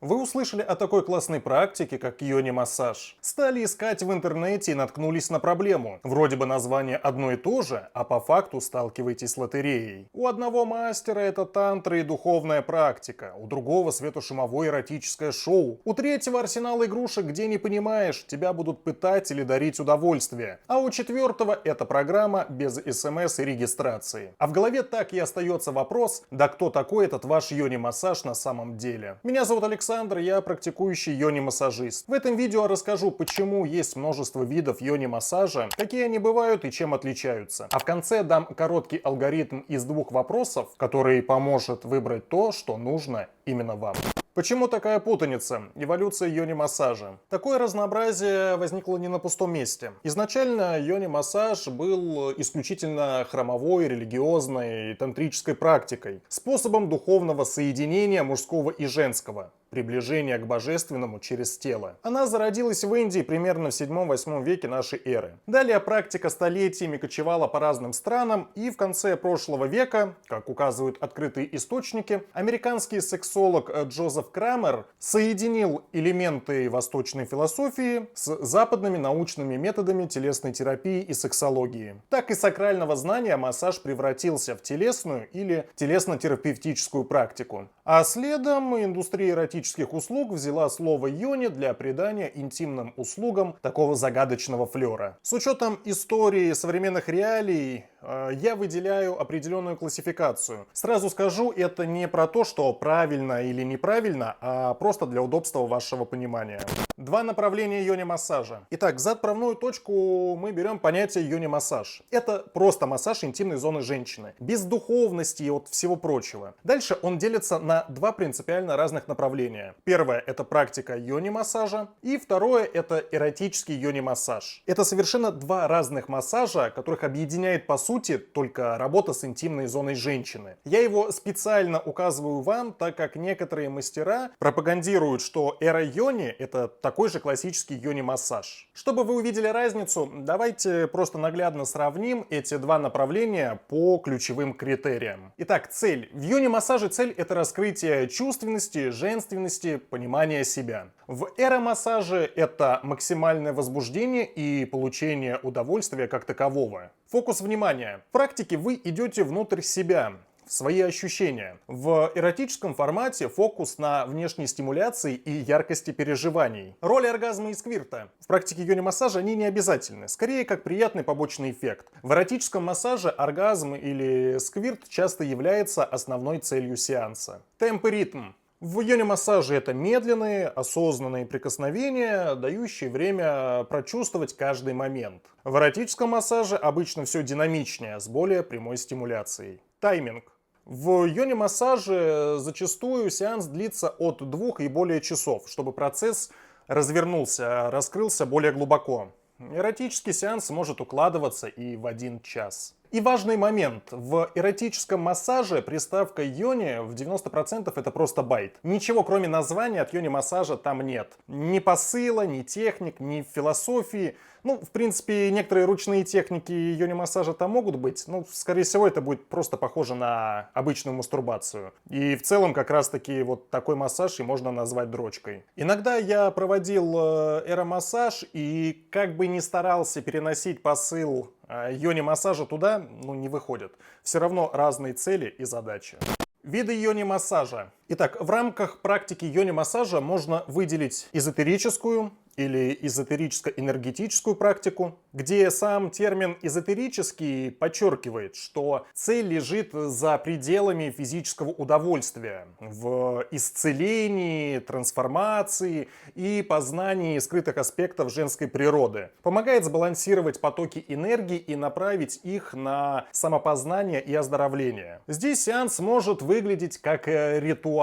Вы услышали о такой классной практике, как йони-массаж. Стали искать в интернете и наткнулись на проблему. Вроде бы название одно и то же, а по факту сталкиваетесь с лотереей. У одного мастера это тантра и духовная практика, у другого светошумовое эротическое шоу, у третьего арсенал игрушек, где не понимаешь, тебя будут пытать или дарить удовольствие, а у четвертого это программа без СМС и регистрации. А в голове так и остается вопрос, да кто такой этот ваш йони-массаж на самом деле? Меня зовут Александр, я практикующий йони-массажист. В этом видео расскажу, почему есть множество видов йони-массажа, какие они бывают и чем отличаются. А в конце дам короткий алгоритм из 2 вопросов, который поможет выбрать то, что нужно именно вам. Почему такая путаница? Эволюция йони-массажа. Такое разнообразие возникло не на пустом месте. Изначально йони-массаж был исключительно храмовой, религиозной, тантрической практикой, способом духовного соединения мужского и женского, приближения к божественному через тело. Она зародилась в Индии примерно в 7-8 веке нашей эры. Далее практика столетиями кочевала по разным странам, и в конце прошлого века, как указывают открытые источники, американский сексолог Джозеф Крамер соединил элементы восточной философии с западными научными методами телесной терапии и сексологии. Так из сакрального знания массаж превратился в телесную или телесно-терапевтическую практику. А следом индустрия эротических услуг взяла слово йони для придания интимным услугам такого загадочного флера. С учетом истории современных реалий, я выделяю определенную классификацию. Сразу скажу, это не про то, что правильно или неправильно, а просто для удобства вашего понимания. 2 направления йони-массажа. Итак, за отправную точку мы берем понятие йони-массаж. Это просто массаж интимной зоны женщины, без духовности и от всего прочего. Дальше он делится на 2 принципиально разных направления. Первое — это практика йони-массажа, и второе — это эротический йони-массаж. Это совершенно 2 разных массажа, которых объединяет по сути только работа с интимной зоной женщины. Я его специально указываю вам, так как некоторые мастера пропагандируют, что эро-йони — это такой же классический йони-массаж. Чтобы вы увидели разницу, давайте просто наглядно сравним эти 2 направления по ключевым критериям. Итак, цель. В йони-массаже цель — это раскрытие чувственности, женственности, понимания себя. В эро-массаже это максимальное возбуждение и получение удовольствия как такового. Фокус внимания. В практике вы идете внутрь себя, в свои ощущения. В эротическом формате фокус на внешней стимуляции и яркости переживаний. Роль оргазма и сквирта. В практике йони-массажа они не обязательны, скорее как приятный побочный эффект. В эротическом массаже оргазм или сквирт часто является основной целью сеанса. Темп и ритм. В йони-массаже это медленные, осознанные прикосновения, дающие время прочувствовать каждый момент. В эротическом массаже обычно все динамичнее, с более прямой стимуляцией. Тайминг. В йони-массаже зачастую сеанс длится от 2 и более часов, чтобы процесс развернулся, раскрылся более глубоко. Эротический сеанс может укладываться и в 1 час. И важный момент. В эротическом массаже приставка йони в 90% это просто байт. Ничего кроме названия от йони-массажа там нет. Ни посыла, ни техник, ни философии. Ну, в принципе, некоторые ручные техники йони-массажа там могут быть, но, скорее всего, это будет просто похоже на обычную мастурбацию. И в целом, как раз-таки, вот такой массаж и можно назвать дрочкой. Иногда я проводил эро-массаж и как бы не старался переносить посыл йони-массажа туда, не выходит. Все равно разные цели и задачи. Виды йони-массажа. Итак, в рамках практики йони-массажа можно выделить эзотерическую или эзотерическо-энергетическую практику, где сам термин эзотерический подчеркивает, что цель лежит за пределами физического удовольствия, в исцелении, трансформации и познании скрытых аспектов женской природы. Помогает сбалансировать потоки энергии и направить их на самопознание и оздоровление. Здесь сеанс может выглядеть как ритуал.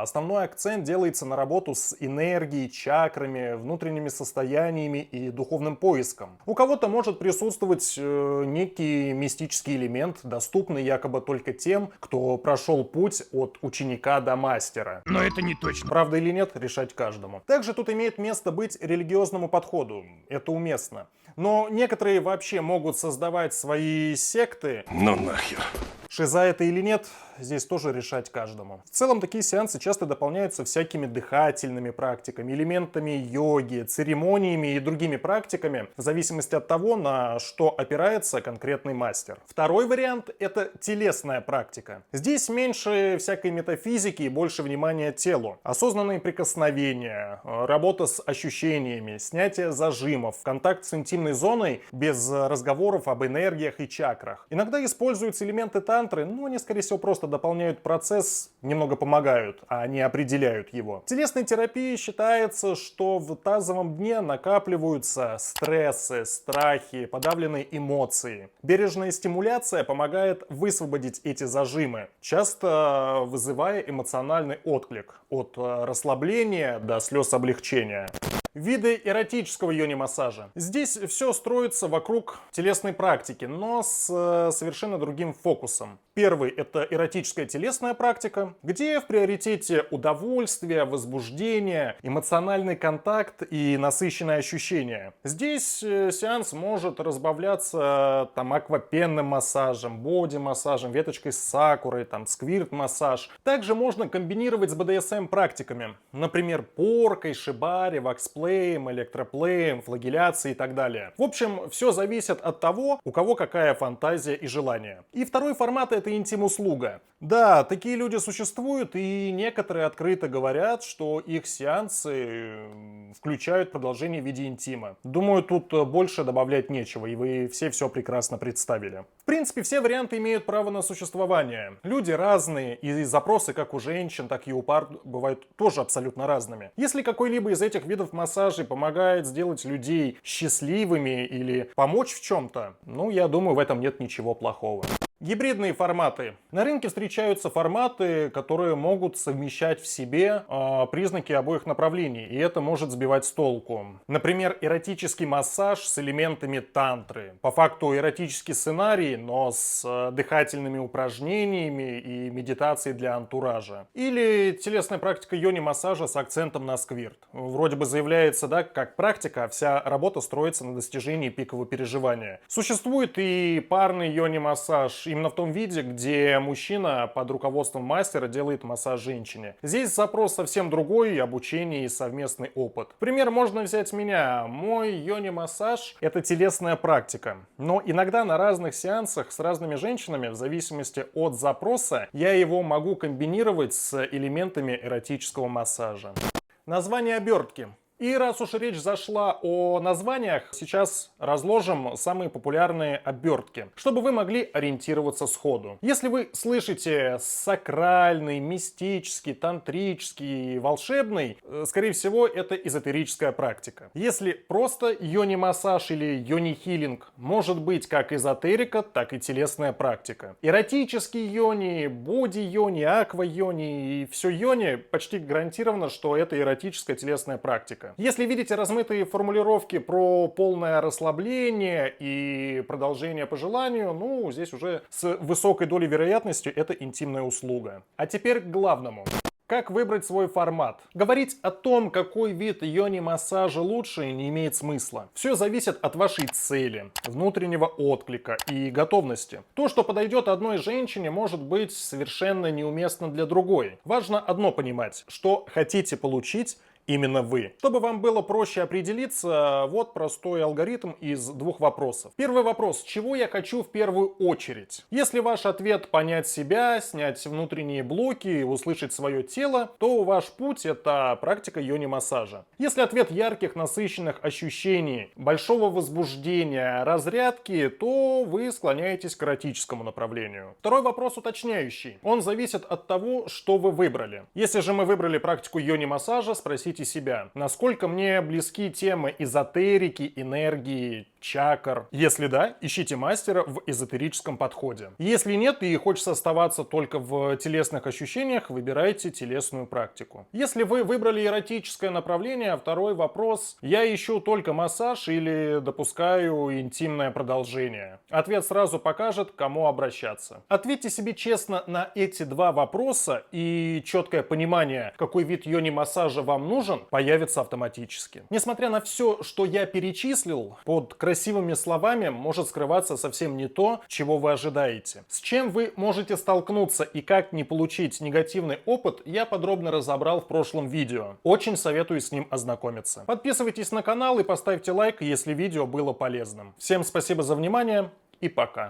Основной акцент делается на работу с энергией, чакрами, внутренними состояниями и духовным поиском. У кого-то может присутствовать некий мистический элемент, доступный якобы только тем, кто прошел путь от ученика до мастера. Но это не точно. Правда или нет, решать каждому. Также тут имеет место быть религиозному подходу. Это уместно. Но некоторые вообще могут создавать свои секты. Ну нахер. Шиза это или нет, здесь тоже решать каждому. В целом такие сеансы часто дополняются всякими дыхательными практиками, элементами йоги, церемониями и другими практиками, в зависимости от того, на что опирается конкретный мастер. Второй вариант – это телесная практика. Здесь меньше всякой метафизики и больше внимания телу. Осознанные прикосновения, работа с ощущениями, снятие зажимов, контакт с интимной зоной без разговоров об энергиях и чакрах. Иногда используются элементы тантры, но они, скорее всего, просто дополняют процесс, немного помогают, а не определяют его. В телесной терапии считается, что в тазовом дне накапливаются стрессы, страхи, подавленные эмоции. Бережная стимуляция помогает высвободить эти зажимы, часто вызывая эмоциональный отклик от расслабления до слез облегчения. Виды эротического йони-массажа. Здесь все строится вокруг телесной практики, но с совершенно другим фокусом. Первый – это эротическая телесная практика, где в приоритете удовольствие, возбуждение, эмоциональный контакт и насыщенные ощущения. Здесь сеанс может разбавляться аквапенным массажем, боди-массажем, веточкой с сакурой, сквирт-массаж. Также можно комбинировать с БДСМ-практиками, например, поркой, шибари, ваксплеем, электроплеем, флагеляцией и так далее. В общем, все зависит от того, у кого какая фантазия и желание. И второй формат – это интим-услуга. Да, такие люди существуют, и некоторые открыто говорят, что их сеансы включают продолжение в виде интима. Думаю, тут больше добавлять нечего, и вы все прекрасно представили. В принципе, все варианты имеют право на существование. Люди разные, и запросы как у женщин, так и у пар бывают тоже абсолютно разными. Если какой-либо из этих видов массажей помогает сделать людей счастливыми или помочь в чем-то, я думаю, в этом нет ничего плохого. Гибридные форматы. На рынке встречаются форматы, которые могут совмещать в себе признаки обоих направлений, и это может сбивать с толку. Например, эротический массаж с элементами тантры. По факту эротический сценарий, но с дыхательными упражнениями и медитацией для антуража. Или телесная практика йони-массажа с акцентом на сквирт. Вроде бы заявляется, как практика, а вся работа строится на достижении пикового переживания. Существует и парный йони-массаж, именно в том виде, где мужчина под руководством мастера делает массаж женщине. Здесь запрос совсем другой, обучение и совместный опыт. Пример можно взять меня. Мой йони-массаж – это телесная практика. Но иногда на разных сеансах с разными женщинами, в зависимости от запроса, я его могу комбинировать с элементами эротического массажа. Название обертки. И раз уж речь зашла о названиях, сейчас разложим самые популярные обертки, чтобы вы могли ориентироваться сходу. Если вы слышите сакральный, мистический, тантрический, волшебный, скорее всего, это эзотерическая практика. Если просто йони-массаж или йони-хилинг, может быть как эзотерика, так и телесная практика. Эротический йони, боди-йони, аква-йони и все йони, почти гарантированно, что это эротическая телесная практика. Если видите размытые формулировки про полное расслабление и продолжение по желанию, здесь уже с высокой долей вероятности это интимная услуга. А теперь к главному. Как выбрать свой формат? Говорить о том, какой вид йони-массажа лучше, не имеет смысла. Все зависит от вашей цели, внутреннего отклика и готовности. То, что подойдет одной женщине, может быть совершенно неуместно для другой. Важно одно понимать, что хотите получить именно вы. Чтобы вам было проще определиться, вот простой алгоритм из двух вопросов. Первый вопрос: чего я хочу в первую очередь? Если ваш ответ понять себя, снять внутренние блоки, услышать свое тело, то ваш путь — это практика йони-массажа. Если ответ ярких, насыщенных ощущений, большого возбуждения, разрядки, то вы склоняетесь к эротическому направлению. Второй вопрос уточняющий. Он зависит от того, что вы выбрали. Если же мы выбрали практику йони-массажа, спросите себя, насколько мне близки темы эзотерики, энергии, чакр. Если да, ищите мастера в эзотерическом подходе. Если нет и хочется оставаться только в телесных ощущениях, выбирайте телесную практику. Если вы выбрали эротическое направление, второй вопрос: я ищу только массаж или допускаю интимное продолжение? Ответ сразу покажет, к кому обращаться. Ответьте себе честно на эти два вопроса, и четкое понимание, какой вид йони-массажа вам нужен, появится автоматически. Несмотря на все, что я перечислил, под красивым красивыми словами может скрываться совсем не то, чего вы ожидаете. С чем вы можете столкнуться и как не получить негативный опыт, я подробно разобрал в прошлом видео. Очень советую с ним ознакомиться. Подписывайтесь на канал и поставьте лайк, если видео было полезным. Всем спасибо за внимание и пока.